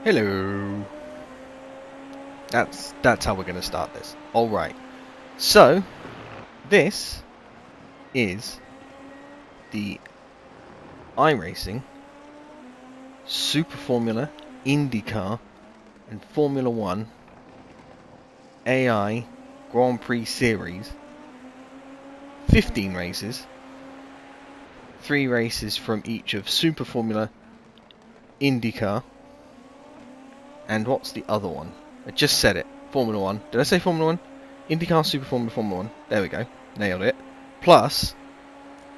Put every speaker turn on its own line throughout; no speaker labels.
Hello. That's how we're going to start this. All right. So this is the iRacing, Super Formula, IndyCar, and Formula One AI Grand Prix Series. 15 races. 3 races from each of Super Formula, IndyCar, and what's the other one? I just said it. Formula 1. Did I say Formula 1? IndyCar, Super Formula, Formula 1. There we go. Nailed it. Plus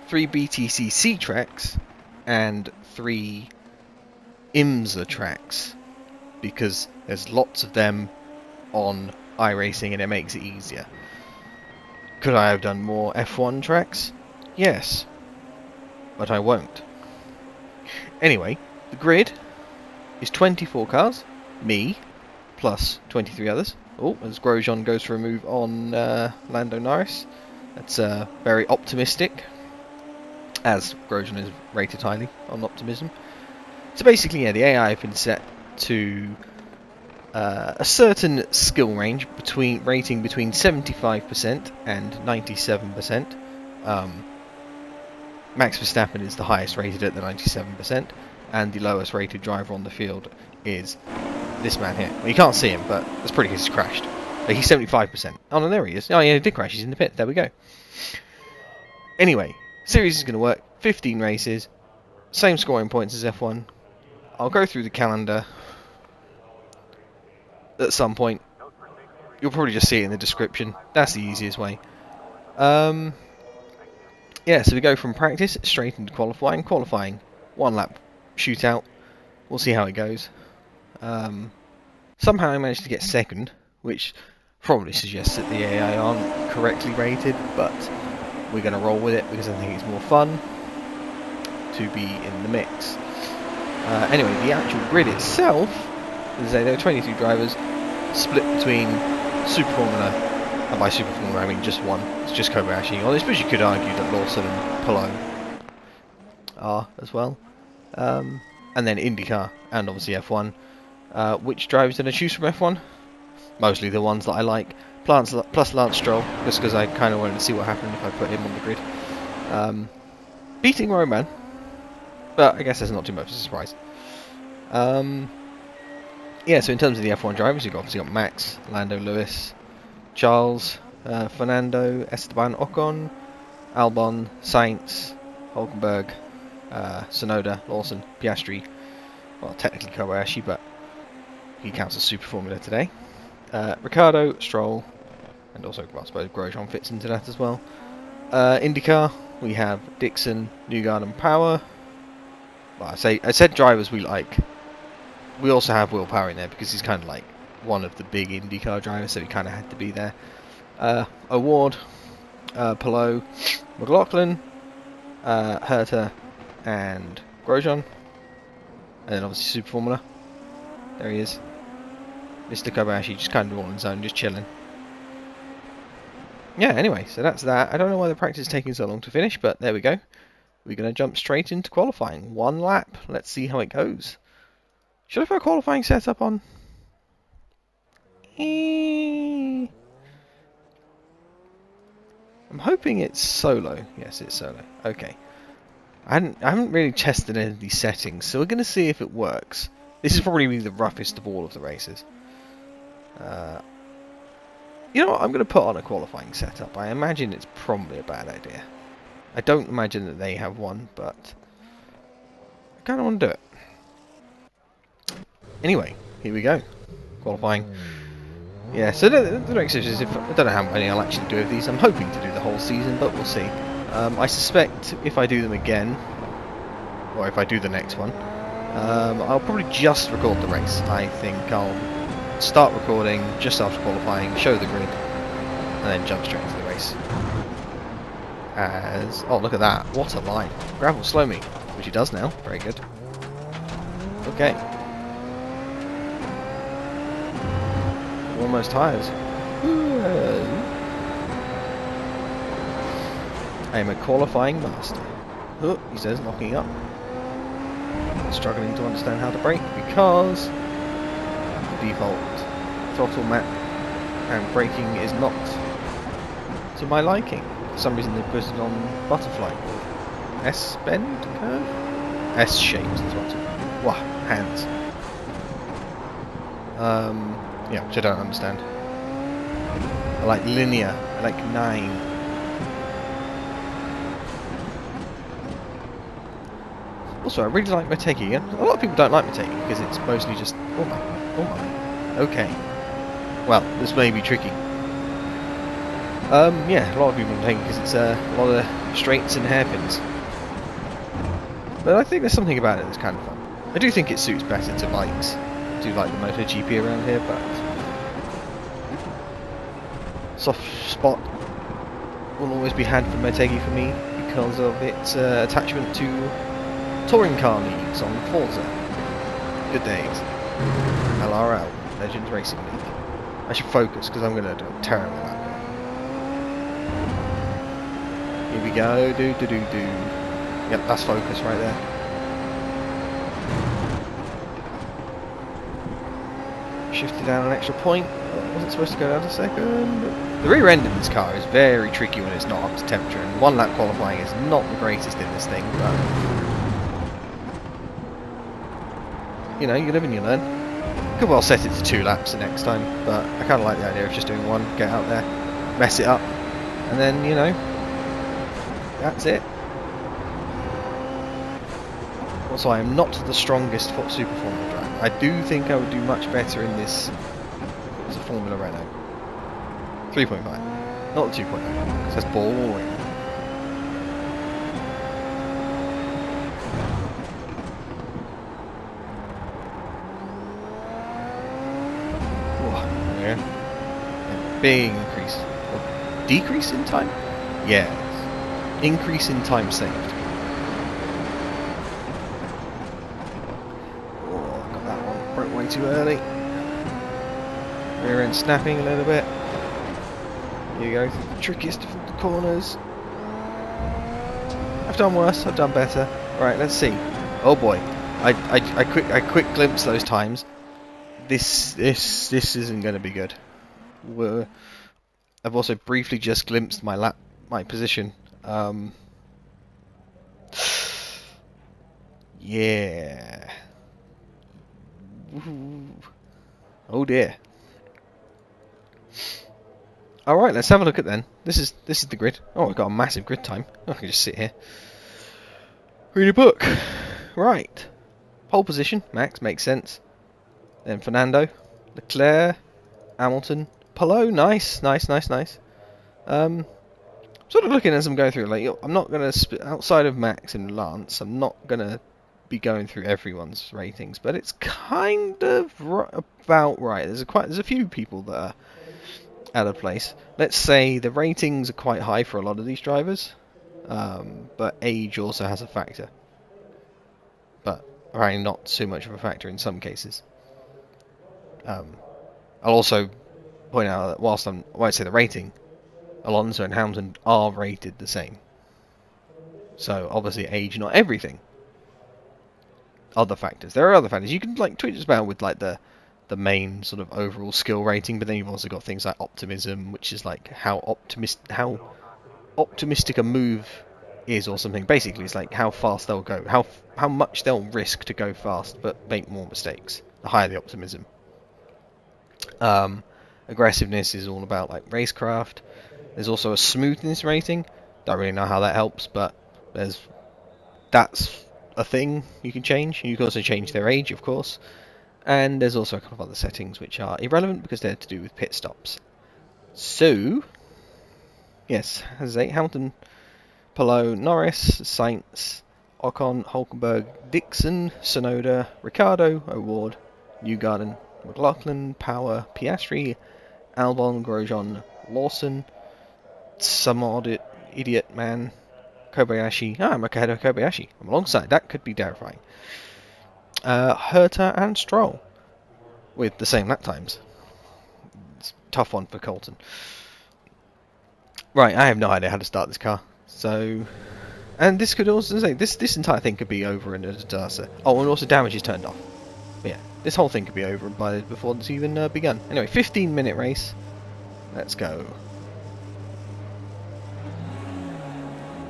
3 BTCC tracks and 3 IMSA tracks, because there's lots of them on iRacing and it makes it easier. Could I have done more F1 tracks? Yes. But I won't. Anyway, the grid is 24 cars. Me, plus 23 others. Oh, as Grosjean goes for a move on Lando Norris. That's very optimistic, as Grosjean is rated highly on optimism. So basically, yeah, the AI have been set to a certain skill range rating between 75% and 97%. Max Verstappen is the highest rated at the 97%, and the lowest rated driver on the field is this man here. Well, you can't see him, but that's pretty good. He's crashed. But he's 75%. Oh no, there he is. Oh yeah, he did crash. He's in the pit. There we go. Anyway, series is going to work. 15 races, same scoring points as F1. I'll go through the calendar at some point. You'll probably just see it in the description. That's the easiest way. Yeah, so we go from practice straight into qualifying. Qualifying, 1 lap shootout. We'll see how it goes. Somehow I managed to get second, which probably suggests that the AI aren't correctly rated, but we're going to roll with it because I think it's more fun to be in the mix. Anyway, the actual grid itself, as I say, there are 22 drivers split between Super Formula, and by Super Formula I mean just one. It's just Kobayashi. Well, I suppose you could argue that Lawson and Palou are as well. And then IndyCar and obviously F1. Which drivers did I choose from F1? Mostly the ones that I like, plus Lance Stroll, just because I kind of wanted to see what happened if I put him on the grid. Beating Roman, but I guess there's not too much of a surprise. Yeah, so in terms of the F1 drivers, you've obviously got Max, Lando Lewis, Charles, Fernando, Esteban Ocon, Albon, Sainz, Hulkenberg, Tsunoda, Lawson, Piastri, well, technically Kobayashi, but he counts as Super Formula today. Ricciardo, Stroll, and also, well, I suppose Grosjean fits into that as well. IndyCar, we have Dixon, Newgarden, and Power. Well, I said drivers we like. We also have Will Power in there because he's kind of like one of the big IndyCar drivers, so he kind of had to be there. Award, Palou, McLaughlin, Herta, and Grosjean. And then obviously Super Formula. There he is. Mr. Kobayashi, just kind of all in his own, just chilling. Yeah, anyway, so that's that. I don't know why the practice is taking so long to finish, but there we go. We're going to jump straight into qualifying. 1 lap. Let's see how it goes. Should I put a qualifying setup on? I'm hoping it's solo. Yes, it's solo. Okay. I haven't really tested any of these settings, so we're going to see if it works. This is probably the roughest of all of the races. You know what? I'm going to put on a qualifying setup. I imagine it's probably a bad idea. I don't imagine that they have one, but I kind of want to do it. Anyway, here we go. Qualifying. Yeah, so the next is, I don't know how many I'll actually do of these. I'm hoping to do the whole season, but we'll see. I suspect if I do them again, or if I do the next one, I'll probably just record the race. I think I'll start recording just after qualifying, show the grid, and then jump straight into the race. Oh, look at that. What a line. Gravel, slow me. Which he does now. Very good. Okay. Almost tires. I am a qualifying master. Oh, he says, locking up. I'm struggling to understand how to brake because default throttle map, and braking is not to my liking. For some reason they put it on butterfly curve. S-bend curve? S-shaped throttle. Wah, hands. Yeah, which I don't understand. I like linear, I like 9. Also, I really like Motegi. A lot of people don't like Motegi because it's mostly just, oh my, okay. Well, this may be tricky. Yeah, a lot of people don't think because it's a lot of straights and hairpins. But I think there's something about it that's kind of fun. I do think it suits better to bikes. I do like the Motegi GP around here, but soft spot will always be had for Motegi for me because of its attachment to touring car leagues on Forza. Good days. LRL, Legends Racing League. I should focus because I'm going to do a terrible lap. Here we go, do. Yep, that's focus right there. Shifted down an extra point. Wasn't supposed to go down to second. The rear end in this car is very tricky when it's not up to temperature, and one lap qualifying is not the greatest in this thing, but you know, you live and you learn. Could well set it to 2 laps the next time, but I kind of like the idea of just doing 1, get out there, mess it up, and then, you know, that's it. Also, I am not the strongest Super Formula driver. I do think I would do much better in this if it was a Formula Renault. 3.5, not the 2.0, because that's boring. Big increase. Oh, decrease in time? Yes. Increase in time saved. Oh, I got that one. Broke way too early. Rear end snapping a little bit. Here you go. The trickiest of the corners. I've done worse. I've done better. Right, let's see. Oh boy. I quick glimpsed those times. This isn't going to be good. I've also briefly just glimpsed my position. Yeah. Ooh. Oh dear. All right, let's have a look at then. This is the grid. Oh, I've got a massive grid time. I can just sit here, read a book. Right. Pole position, Max, makes sense. Then Fernando, Leclerc, Hamilton. Polo, nice. Sort of looking as I'm going through, like, I'm not going to, outside of Max and Lance, I'm not going to be going through everyone's ratings, but it's kind of about right. There's a few people that are out of place. Let's say the ratings are quite high for a lot of these drivers, but age also has a factor. But apparently not so much of a factor in some cases. I'll also point out that whilst I won't say the rating, Alonso and Hamilton are rated the same. So obviously age, not everything. Other factors. There are other factors. You can like tweet this about with like the main sort of overall skill rating, but then you've also got things like optimism, which is like how optimistic a move is or something. Basically, it's like how fast they'll go, how much they'll risk to go fast, but make more mistakes. The higher the optimism. Aggressiveness is all about like racecraft. There's also a smoothness rating. Don't really know how that helps, but that's a thing you can change. You can also change their age, of course. And there's also a couple of other settings which are irrelevant because they're to do with pit stops. So, yes, as I say, Hamilton, Palou, Norris, Sainz, Ocon, Hulkenberg, Dixon, Sonoda, Ricciardo, O'Ward, Newgarden, McLaughlin, Power, Piastri, Albon, Grosjean, Lawson, some odd idiot man, Kobayashi. I'm ahead of Kobayashi. I'm alongside. That could be terrifying. Herta and Stroll with the same lap times. It's a tough one for Colton. Right, I have no idea how to start this car. So, and this could also say this entire thing could be over in a disaster. Oh, and also damage is turned off. Yeah, This whole thing could be over before it's even begun. Anyway, 15-minute race. Let's go.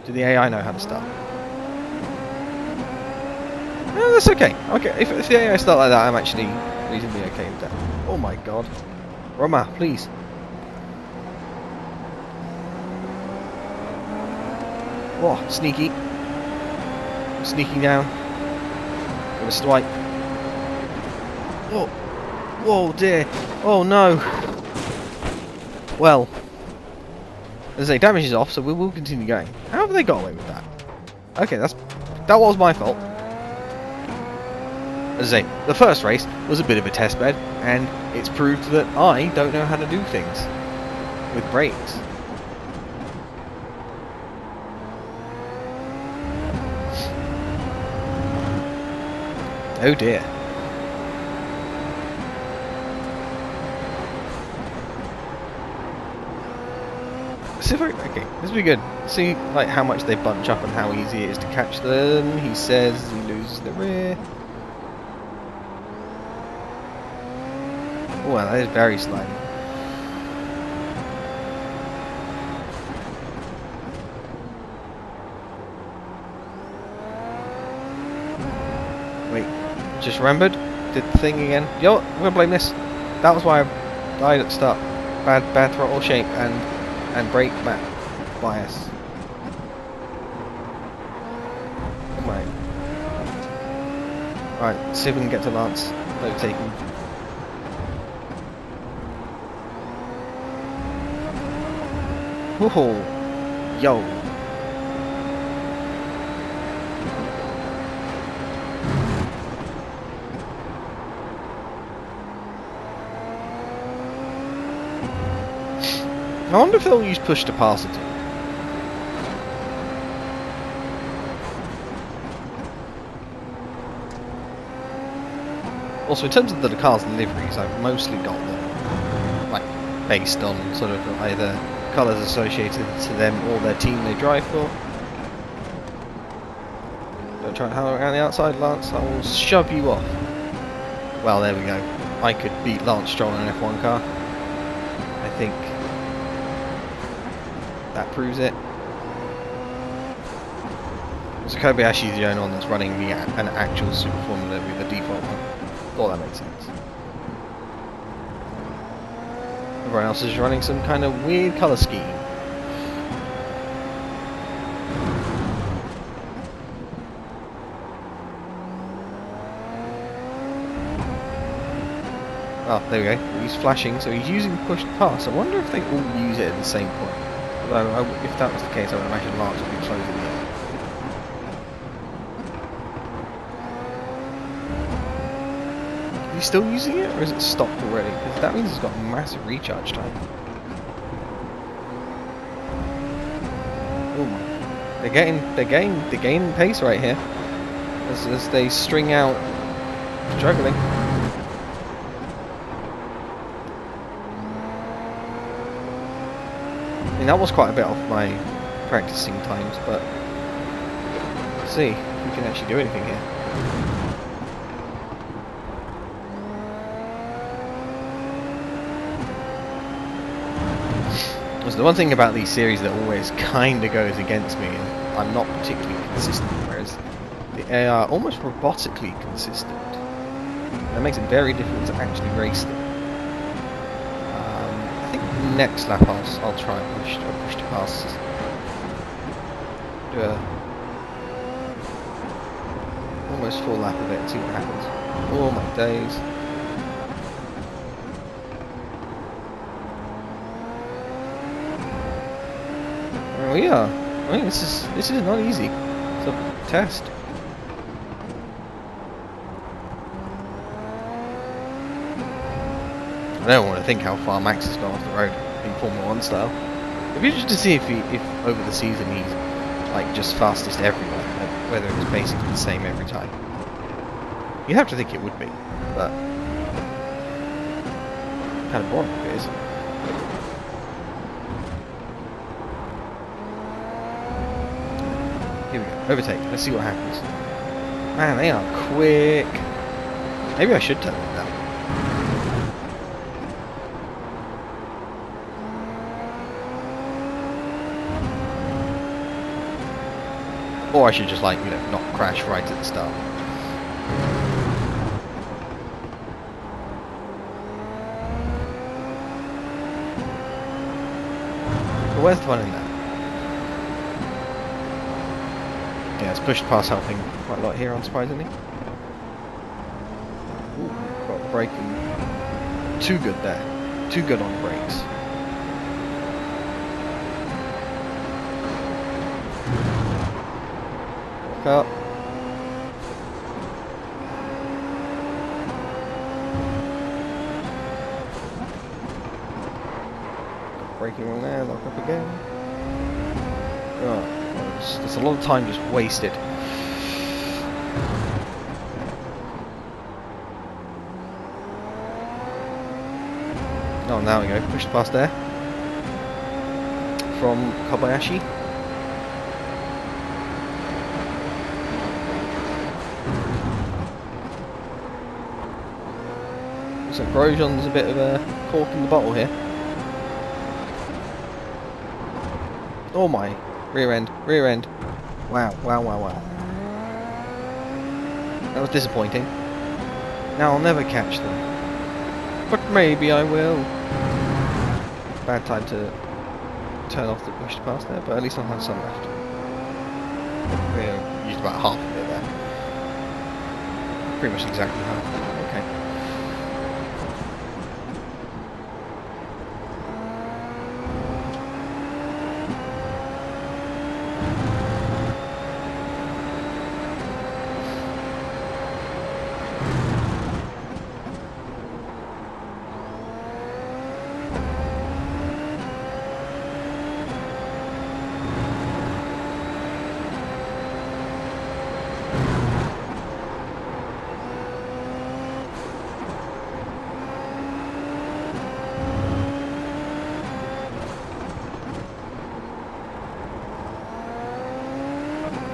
Do the AI know how to start? No, that's okay. Okay, if the AI start like that, I'm actually reasonably okay with that. Oh my god. Roma, please. Whoa, sneaky. Sneaking down. Gonna swipe. Whoa. Whoa, dear. Oh no. Well. As I say, damage is off, so we will continue going. How have they got away with that? Okay, that was my fault. As I say, the first race was a bit of a test bed, and it's proved that I don't know how to do things with brakes. Oh dear. Okay, this will be good. See like how much they bunch up and how easy it is to catch them. He says he loses the rear. Oh, well, that is very slimy. Wait, just remembered. Did the thing again. Yo, I'm gonna blame this. That was why I died at the start. Bad throttle shape and brake map bias. Oh my. Alright, see if we can get to Lance. Overtaking. Whoa, yo. I wonder if they'll use push to pass it. Also, in terms of the cars and liveries, I've mostly got them like based on sort of either colours associated to them or their team they drive for. Don't try and holler around the outside, Lance. I will shove you off. Well, there we go. I could beat Lance Stroll in an F1 car. I think that proves it. So Kobayashi's the only one that's running an actual Super Formula with a default one. Thought that made sense. Everyone else is running some kind of weird colour scheme. Oh, there we go. He's flashing, so he's using push to pass. I wonder if they all use it at the same point. Although, if that was the case, I would imagine Lance would be closing it. Is he still using it, or is it stopped already? Because that means he's got massive recharge time. Oh my! They're gaining pace right here as they string out, struggling. I mean, that was quite a bit off my practicing times, but let's see if we can actually do anything here. So the one thing about these series that always kind of goes against me is I'm not particularly consistent, whereas the AI are almost robotically consistent. That makes it very difficult to actually race them. Next lap I'll try and push to pass. Do a almost full lap of it and see what happens. Oh my days. There we are. I mean, this is not easy. It's a test. I don't want to think how far Max has gone off the road in Formula 1 style. It'd be interesting to see if over the season he's like just fastest everywhere, like whether it's basically the same every time. You'd have to think it would be, but kind of boring if it is. Here we go, overtake. Let's see what happens. Man, they are quick. Maybe I should turn it down. Or I should just, like, you know, not crash right at the start. But where's the fun in that? Yeah, it's pushed past helping quite a lot here, unsurprisingly. Ooh, got the braking too good there. Too good on the brakes. Walk up. Braking wrong there, lock up again. Oh, there's a lot of time just wasted. Oh, now we go. Pushed past there. From Kobayashi. So Grosjean's a bit of a cork in the bottle here. Oh my, rear end. Wow. That was disappointing. Now I'll never catch them. But maybe I will. Bad time to turn off the push to pass there, but at least I'll have some left. Yeah, used about half of it there. Pretty much exactly half. Okay.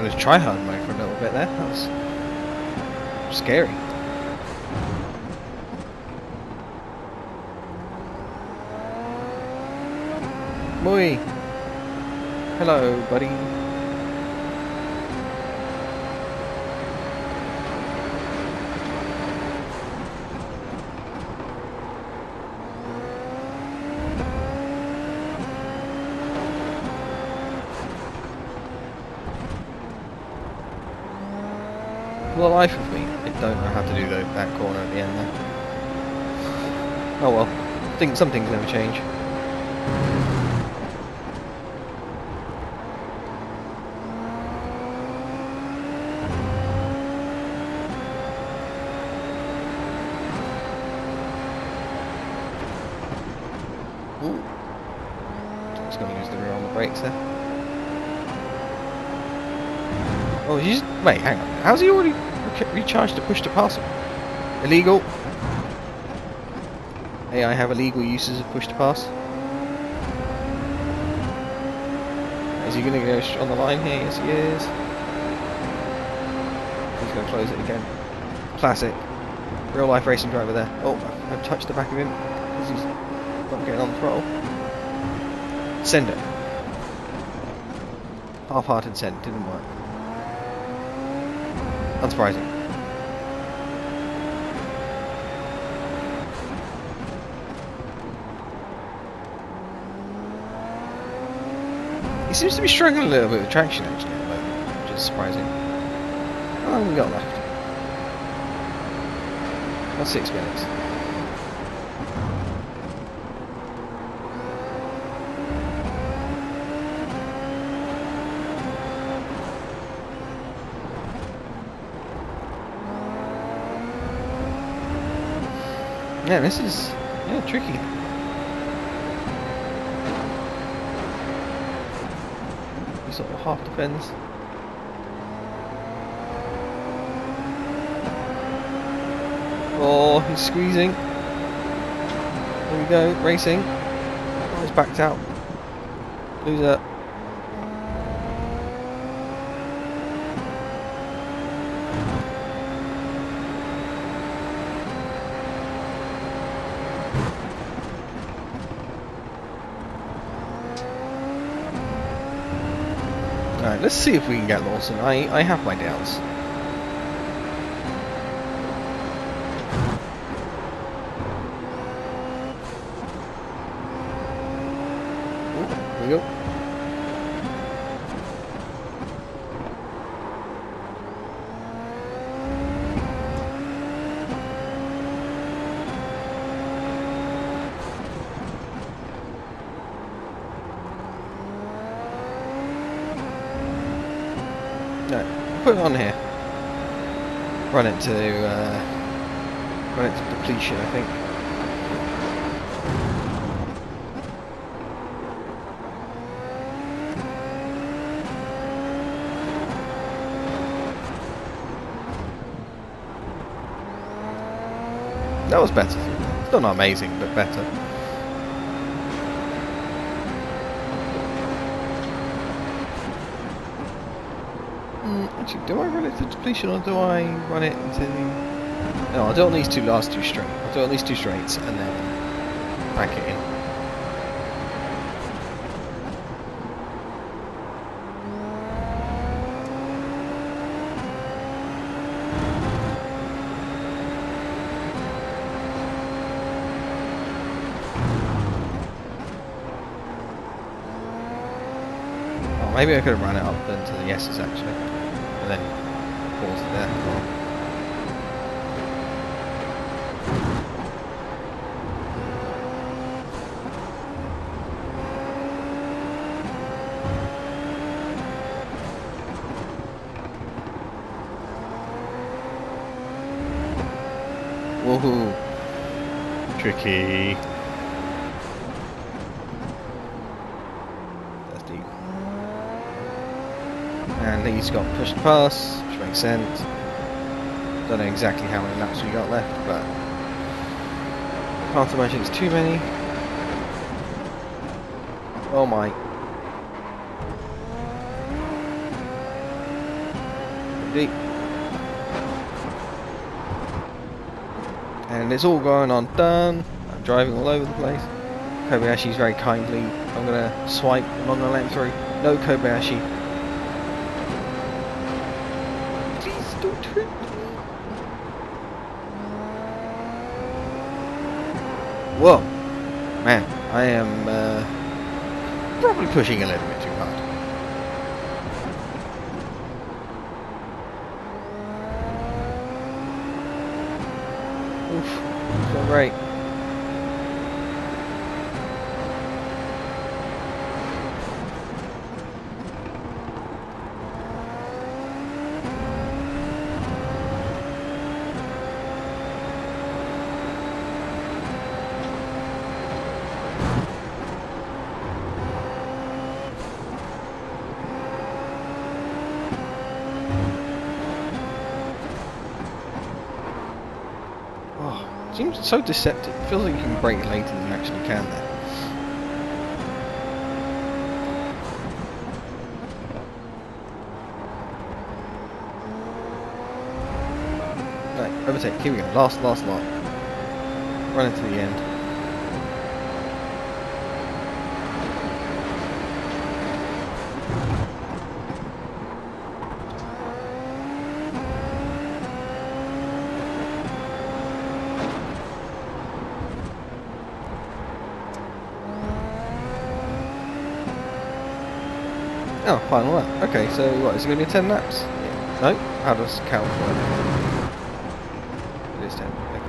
Just try hard mode for a little bit there. That was scary. Moi! Hello, buddy. For the life of me, I don't know how to do that corner at the end there. Oh well, I think some things never change. Ooh. Just going to lose the rear on the brakes there. Oh, he's... Wait, hang on. How's he already recharged to push to pass him? Illegal. Hey, I have illegal uses of push to pass. Is he going to go on the line here? Yes, he is. He's going to close it again. Classic. Real life racing driver there. Oh, I've touched the back of him because he's not getting on the throttle. Send it. Half-hearted send. Didn't work. Unsurprising. He seems to be struggling a little bit with traction actually at the moment, which is surprising. How long have we got left? About 6 minutes. Yeah, this is tricky. He sort of half defends. Oh, he's squeezing. There we go, racing. Oh, he's backed out. Loser. let's see if we can get Lawson. I have my doubts. Oh, here we go. No, put it on here. Run it to depletion, I think. That was better. Still not amazing, but better. Actually, do I run it to depletion or do I run it into the... No, I'll do it on these last two straight. I'll do it on these two straights and then back it in. Oh, maybe I could have run it up then to the S's actually. And then pause it there. Woohoo! Tricky. That's deep. And he's got pushed past, which makes sense. Don't know exactly how many laps we got left, but can't imagine it's too many. Oh my. Deep. And it's all going on done. I'm driving all over the place. Kobayashi's very kindly. I'm gonna swipe, I'm not gonna let him through. No, Kobayashi. Please don't hurt me. Whoa. Man, I am probably pushing a little bit too hard. Oof, so great. Seems so deceptive. It feels like you can brake later than you actually can there. Right, overtake. Here we go. Last lot. Run it to the end. Oh, final lap. Okay, so what, is it going to be 10 laps? Yeah. No? How does count work? It is 10. Okay.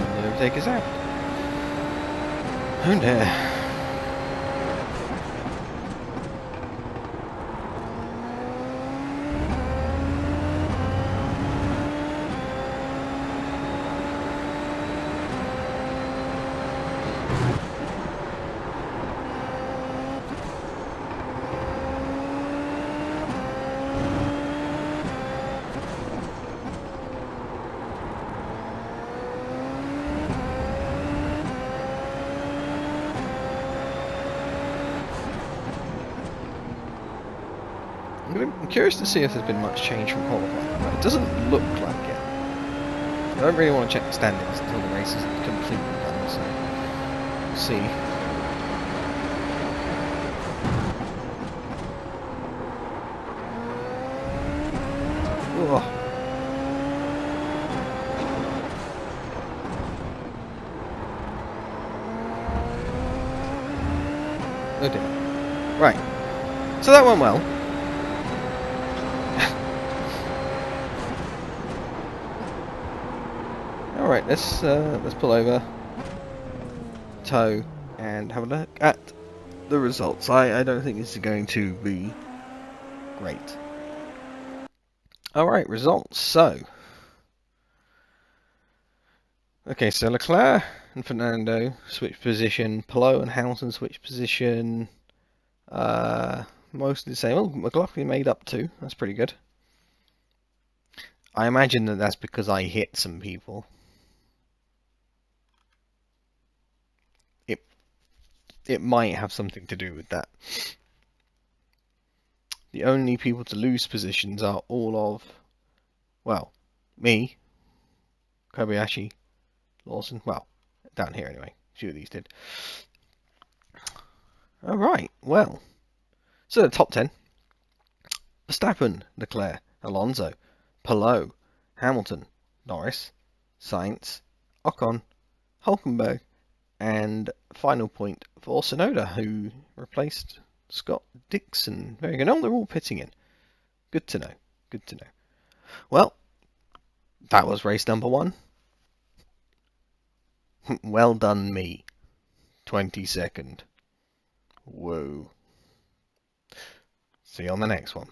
And the overtake is out. Oh dear. I'm curious to see if there's been much change from qualifying, but it doesn't look like it. I don't really want to check the standings until the race is completely done, so we'll see. Ugh. Oh dear. Right. So that went well. Alright, let's pull over, tow, and have a look at the results. I don't think this is going to be great. Alright, results. So okay, so Leclerc and Fernando switched position, Palou and Hamilton switched position. Mostly the same. Oh, McLaughlin made up 2. That's pretty good. I imagine that that's because I hit some people. It might have something to do with that. The only people to lose positions are all of, well, me, Kobayashi, Lawson. Well, down here anyway. A few of these did. Alright, well. So the top 10. Verstappen, Leclerc, Alonso, Palou, Hamilton, Norris, Sainz, Ocon, Hulkenberg, and final point for Tsunoda, who replaced Scott Dixon. Very good. Oh, they're all pitting in. Good to know. Good to know. Well, that was race number 1. Well done, me. 22nd. Whoa. See you on the next one.